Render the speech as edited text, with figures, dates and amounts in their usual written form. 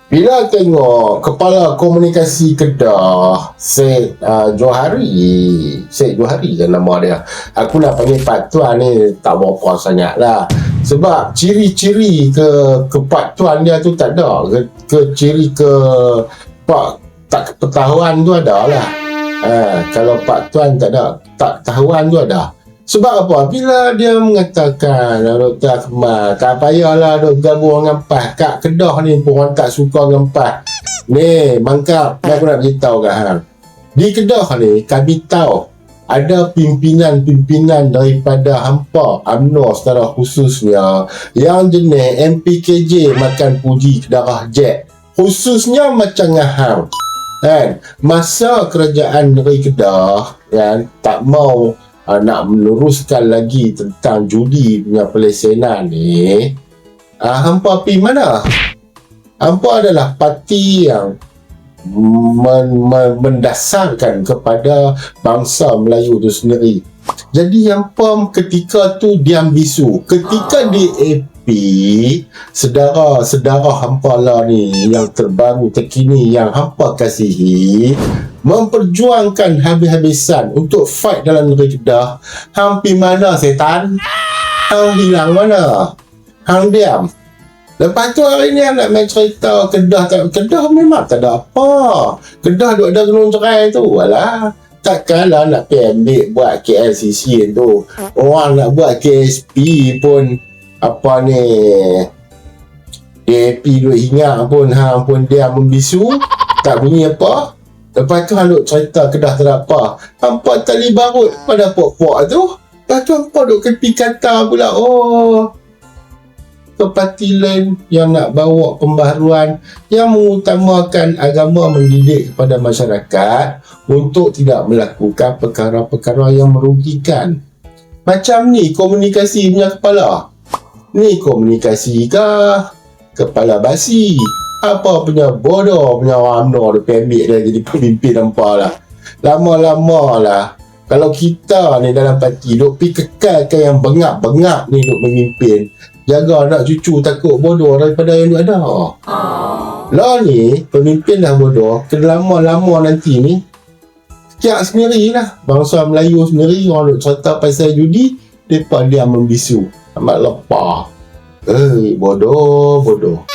Bila tengok Kepala Komunikasi Kedah, Syed Johari kan nama dia. Aku nak panggil Pak Tuan ni tak berapa sangat lah. Sebab ciri-ciri Pak Tuan dia tu tak ada. Ciri tak ketahuan tu ada lah. Kalau Pak Tuan tak ada, tak ketahuan tu ada. Sebab apa? Bila dia mengatakan Dr. Akmal, tak payahlah duk gabung dengan PAS. Kat Kedah ni pun orang tak suka dengan PAS. Ni, mangkap, aku nak beritahu kat hang. Di Kedah ni, kami tahu ada pimpinan-pimpinan daripada hampa UMNO secara khususnya yang jenis MPKJ makan puji darah jet. Khususnya macam hang. Kan? Masa kerajaan negeri Kedah kan, tak mau nak meneruskan lagi tentang judi punya pelesenan ni, hampa pergi mana? Hampa adalah parti yang mendasarkan kepada bangsa Melayu itu sendiri. Jadi hampa ketika tu diam bisu. Ketika DAP, sedara-sedara hampa lah ni yang terbaru terkini yang hampa kasihi, memperjuangkan habis-habisan untuk fight dalam negeri Kedah. Hang pi mana setan? Hang hilang mana? Hang diam. Lepas tu hari ni nak main cerita Kedah memang tak ada apa. Kedah duk ada gunung cerai tu. Alah, takkanlah nak pergi ambil buat KLCC tu. Orang nak buat KSP pun apa ni, DAP duk ingat pun hang pun diam membisu, tak bunyi apa. Lepas tu hang duk cerita Kedah tak ada apa. Hampa tali barut pada pok-pok tu. Lepas tu hampa duk kepi kata pula, ke parti lain yang nak bawa pembaharuan yang mengutamakan agama mendidik kepada masyarakat untuk tidak melakukan perkara-perkara yang merugikan. Macam ni komunikasi punya kepala. Ni komunikasi kah? Kepala basi. Apa punya bodoh punya orang UMNO dia ambil dia jadi pemimpin nampak lah. Lama-lama lah. Kalau kita ni dalam parti duk pergi kekalkan yang bengap-bengap ni duk memimpin, jaga anak cucu takut bodoh daripada yang duk ada. Lah ni pemimpin dah bodoh, kena lama-lama nanti ni siap sendirilah. Bangsa Melayu sendiri orang duk cerita pasal judi, mereka diam membisu. Amat lepah. Bodoh.